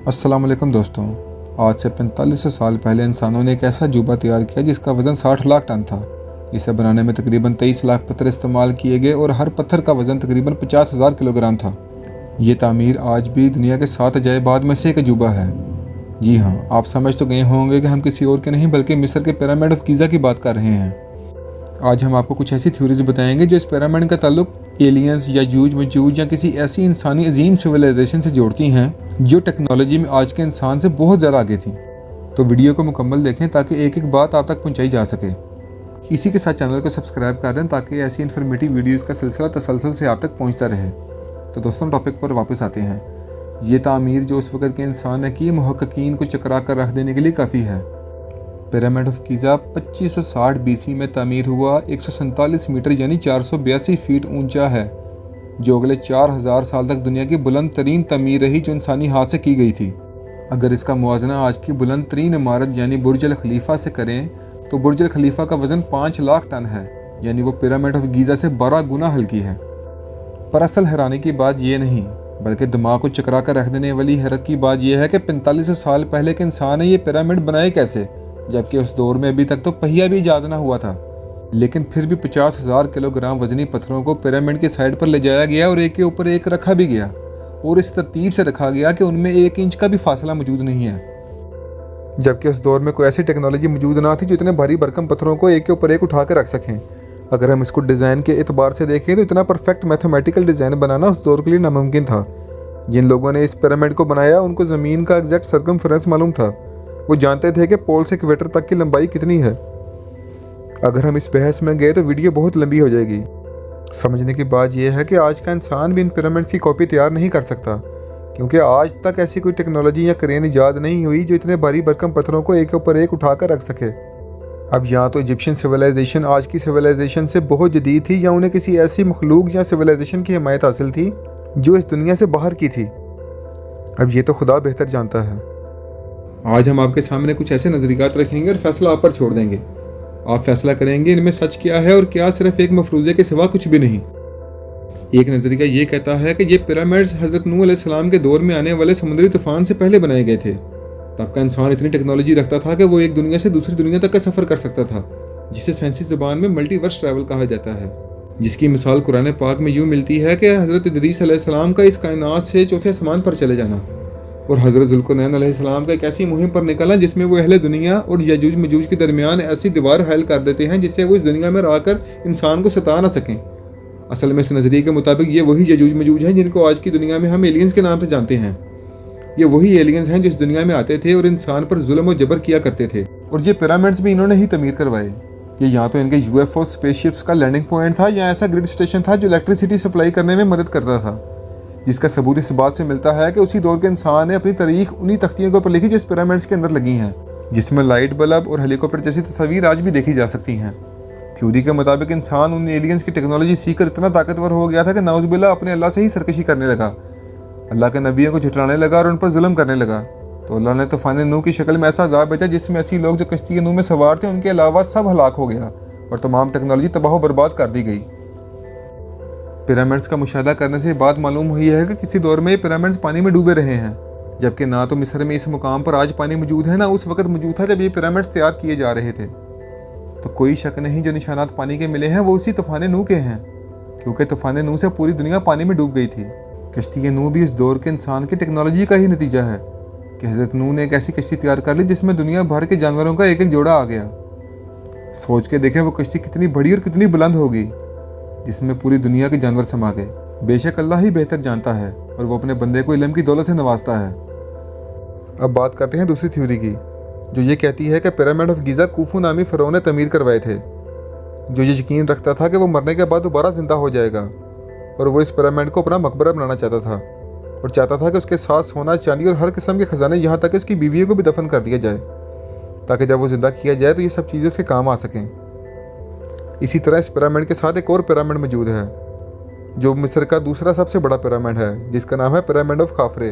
अस्सलाम वालेकुम दोस्तों। आज से 4500 साल पहले इंसानों ने एक ऐसा अजूबा तैयार किया जिसका वज़न 60 लाख टन था। इसे बनाने में तकरीबन 23 लाख पत्थर इस्तेमाल किए गए और हर पत्थर का वज़न तकरीबन 50,000 किलोग्राम था। ये तामीर आज भी दुनिया के 7 अजायबात में से एक अजूबा है। जी हाँ, आप समझ तो गए होंगे कि हम किसी और के नहीं बल्कि मिस्र के पिरामिड ऑफ गीज़ा की बात कर रहे हैं। आज हम आपको कुछ ऐसी थ्योरीज बताएंगे जो इस पिरामिड का ताल्लुक एलियंस या जूज मजूज या किसी ऐसी इंसानी अजीम सिविलाइजेशन से जोड़ती हैं जो टेक्नोलॉजी में आज के इंसान से बहुत ज़्यादा आगे थी। तो वीडियो को मुकम्मल देखें ताकि एक एक बात आप तक पहुंचाई जा सके। इसी के साथ चैनल को सब्सक्राइब कर दें ताकि ऐसी इन्फॉर्मेटिव वीडियोस का सिलसिला तसलसल से आप तक पहुंचता रहे। तो दोस्तों, टॉपिक पर वापस आते हैं। ये तामीर जो उस वक़्त के इंसान ने की, मुहक्किकीन को चकरा कर रख देने के लिए काफ़ी है। पिरामिड ऑफ गीज़ा 2560 BC में तामीर हुआ, 147 मीटर यानी 482 फीट ऊंचा है, जो अगले 4000 साल तक दुनिया की बुलंद तरीन तमीर रही जो इंसानी हाथ से की गई थी। अगर इसका मुआवजना आज की बुलंद तरीन इमारत यानी बुर्ज अल खलीफा से करें तो बुर्ज अल खलीफा का वज़न 5 लाख टन है, यानी वो पिरामिड ऑफ गीज़ा से 12 गुना हल्की है। पर असल हैरानी की बात यह नहीं बल्कि दिमाग को चकरा कर रख देने वाली हैरत की बात यह है कि 4500 साल पहले के इंसान ने ये पिरामिड बनाए कैसे, जबकि उस दौर में अभी तक तो पहिया भी ईजाद ना हुआ था। लेकिन फिर भी 50,000 किलोग्राम वजनी पत्थरों को पिरामिड की साइड पर ले जाया गया और एक के ऊपर एक रखा भी गया, और इस तरतीब से रखा गया कि उनमें 1 इंच का भी फासला मौजूद नहीं है। जबकि उस दौर में कोई ऐसी टेक्नोलॉजी मौजूद ना थी जो इतने भारी भरकम पत्थरों को एक के ऊपर एक उठा कर रख सकें। अगर हम इसको डिज़ाइन के एतबार से देखें तो इतना परफेक्ट मैथमेटिकल डिज़ाइन बनाना उस दौर के लिए नामुमकिन था। जिन लोगों ने इस पिरामिड को बनाया उनको ज़मीन का एग्जैक्ट सर्कमफ्रेंस मालूम था। वो जानते थे कि पोल से इक्वेटर तक की लंबाई कितनी है। अगर हम इस बहस में गए तो वीडियो बहुत लंबी हो जाएगी। समझने की बात यह है कि आज का इंसान भी इन पिरामिड्स की कॉपी तैयार नहीं कर सकता, क्योंकि आज तक ऐसी कोई टेक्नोलॉजी या क्रेन ईजाद नहीं हुई जो इतने भारी भरकम पत्थरों को एक के ऊपर एक उठाकर रख सके। अब यहाँ तो इजिप्शियन सिविलाइजेशन आज की सिविलाइजेशन से बहुत जदीद थी, या उन्हें किसी ऐसी मखलूक या सिविलाइजेशन की हिमायत हासिल थी जो इस दुनिया से बाहर की थी। अब ये तो खुदा बेहतर जानता है। आज हम आपके सामने कुछ ऐसे नज़रियात रखेंगे और फैसला आप पर छोड़ देंगे। आप फैसला करेंगे इनमें सच क्या है और क्या सिर्फ एक मफरूज़े के सिवा कुछ भी नहीं। एक नज़रिया ये कहता है कि ये पिरामिड्स हज़रत नूह अलैहिस्सलाम के दौर में आने वाले समुद्री तूफान से पहले बनाए गए थे। तब का इंसान इतनी टेक्नोलॉजी रखता था कि वो एक दुनिया से दूसरी दुनिया तक का सफ़र कर सकता था, जिसे साइंसी ज़बान में मल्टीवर्स ट्रैवल कहा जाता है। जिसकी मिसाल कुरान पाक में यूँ मिलती है कि हज़रत इदरीस अलैहिस्सलाम का इस कायनात से चौथे आसमान पर चले जाना, और हज़रत ज़ुल्करनैन अलैहिस्सलाम का एक ऐसी मुहिम पर निकलना जिसमें वो अहले दुनिया और यजूज मजूज के दरमियान ऐसी दीवार हायल कर देते हैं जिससे वो इस दुनिया में रहकर इंसान को सता ना सकें। असल में इस नज़रिए के मुताबिक ये वही यजूज मजूज हैं जिनको आज की दुनिया में हम एलियंस के नाम से जानते हैं। ये वही एलियंस हैं जो इस दुनिया में आते थे और इंसान पर जुल्म और जबर किया करते थे, और ये पिरामिड्स भी इन्होंने ही तमीर करवाए। ये या तो इनके UFO स्पेसशिप्स का लैंडिंग पॉइंट था या ऐसा ग्रिड स्टेशन था जो इलेक्ट्रिसिटी सप्लाई करने में मदद करता था, जिसका सबूत इस बात से मिलता है कि उसी दौर के इंसान ने अपनी तारीख उन्हीं तख्तियों के ऊपर लिखी जो इस पिरामिड्स के अंदर लगी हैं, जिसमें लाइट बल्ब और हेलीकॉप्टर जैसी तस्वीर आज भी देखी जा सकती हैं। थ्योरी के मुताबिक इंसान उन एलियंस की टेक्नोलॉजी सीखकर इतना ताकतवर हो गया था कि नाउज़ुबिल्लाह अपने अल्लाह से ही सरकशी करने लगा, अल्लाह के नबियों को झुठलाने लगा और उन पर जुल्म करने लगा। तो अल्लाह ने तूफ़ान नूह की शक्ल में ऐसा अज़ाब भेजा जिसमें ऐसी लोग जो कश्ती नूह में सवार थे उनके अलावा सब हलाक हो गया और तमाम टेक्नोलॉजी तबाह बर्बाद कर दी गई। पिरामिड्स का मुशाहिदा करने से बात मालूम हुई है कि किसी दौर में ये पिरामिड्स पानी में डूबे रहे हैं, जबकि ना तो मिस्र में इस मुकाम पर आज पानी मौजूद है, ना उस वक्त मौजूद था जब ये पिरामिड्स तैयार किए जा रहे थे। तो कोई शक नहीं जो निशानात पानी के मिले हैं वो उसी तूफ़ान नूह के हैं, क्योंकि तूफ़ान नूह से पूरी दुनिया पानी में डूब गई थी। कश्ती नूह भी इस दौर के इंसान की टेक्नोलॉजी का ही नतीजा है कि हज़रत नूह ने एक ऐसी कश्ती तैयार कर ली जिसमें दुनिया भर के जानवरों का एक एक जोड़ा आ गया। सोच के देखें वो कश्ती कितनी बड़ी और कितनी बुलंद होगी जिसमें पूरी दुनिया के जानवर समा गए। बेशक अल्लाह ही बेहतर जानता है और वो अपने बंदे को इल्म की दौलत से नवाजता है। अब बात करते हैं दूसरी थ्योरी की, जो ये कहती है कि पिरामिड ऑफ गीज़ा खूफू नामी फ़िरौन ने तमीर करवाए थे, जो ये यकीन रखता था कि वो मरने के बाद दोबारा ज़िंदा हो जाएगा, और वो इस पिरामिड को अपना मकबरा बनाना चाहता था और चाहता था कि उसके साथ सोना, चांदी और हर किस्म के ख़जाने, यहाँ तक कि उसकी बीवियों को भी दफन कर दिया जाए, ताकि जब वो ज़िंदा किया जाए तो ये सब चीज़ें उसके काम आ सकें। इसी तरह इस पिरामिड के साथ एक और पिरामिड मौजूद है जो मिस्र का दूसरा सबसे बड़ा पिरामिड है, जिसका नाम है पिरामिड ऑफ खाफरे।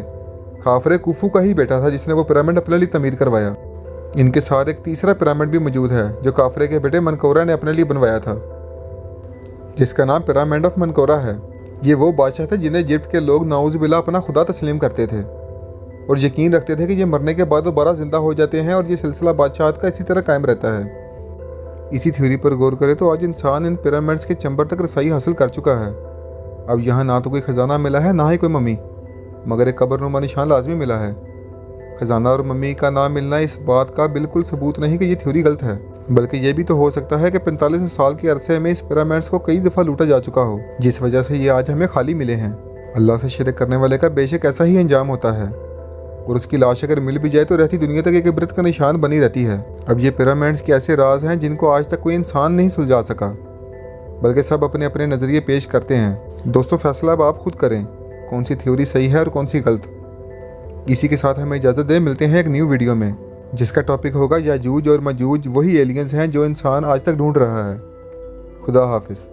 खाफरे कुफू का ही बेटा था जिसने वो पिरामिड अपने लिए तमीर करवाया। इनके साथ एक तीसरा पिरामिड भी मौजूद है जो काफरे के बेटे मनकोरा ने अपने लिए बनवाया था, जिसका नाम पिरामिड ऑफ मनकोरा है। ये वो बादशाह थे जिन्हें इजिप्ट के लोग नाउज़ुबिल्लाह अपना खुदा तस्लीम करते थे। और यकीन रखते थे कि ये मरने के बाद दोबारा जिंदा हो जाते हैं और ये सिलसिला बादशाहत का इसी तरह कायम रहता है। इसी थ्योरी पर गौर करें तो आज इंसान इन पिरामिड्स के चैम्बर तक रसाई हासिल कर चुका है। अब यहाँ ना तो कोई ख़जाना मिला है, ना ही कोई मम्मी, मगर एक कब्रनुमा निशान लाजमी मिला है। ख़जाना और मम्मी का ना मिलना इस बात का बिल्कुल सबूत नहीं कि ये थ्योरी गलत है, बल्कि ये भी तो हो सकता है कि 45 साल के अरसे में इस पिरामिड्स को कई दफ़ा लूटा जा चुका हो, जिस वजह से ये आज हमें खाली मिले हैं। अल्लाह से शिरक करने वाले का बेशक ऐसा ही अंजाम होता है, और उसकी लाश अगर मिल भी जाए तो रहती दुनिया तक एक इबरत का निशान बनी रहती है। अब ये पिरामिड्स के ऐसे राज हैं जिनको आज तक कोई इंसान नहीं सुलझा सका, बल्कि सब अपने अपने नज़रिए पेश करते हैं। दोस्तों, फैसला अब आप खुद करें, कौन सी थ्योरी सही है और कौन सी गलत। इसी के साथ हमें इजाज़त दें, मिलते हैं एक न्यू वीडियो में जिसका टॉपिक होगा याजूज और मजूज वही एलियंस हैं जो इंसान आज तक ढूंढ रहा है। खुदा हाफिज़।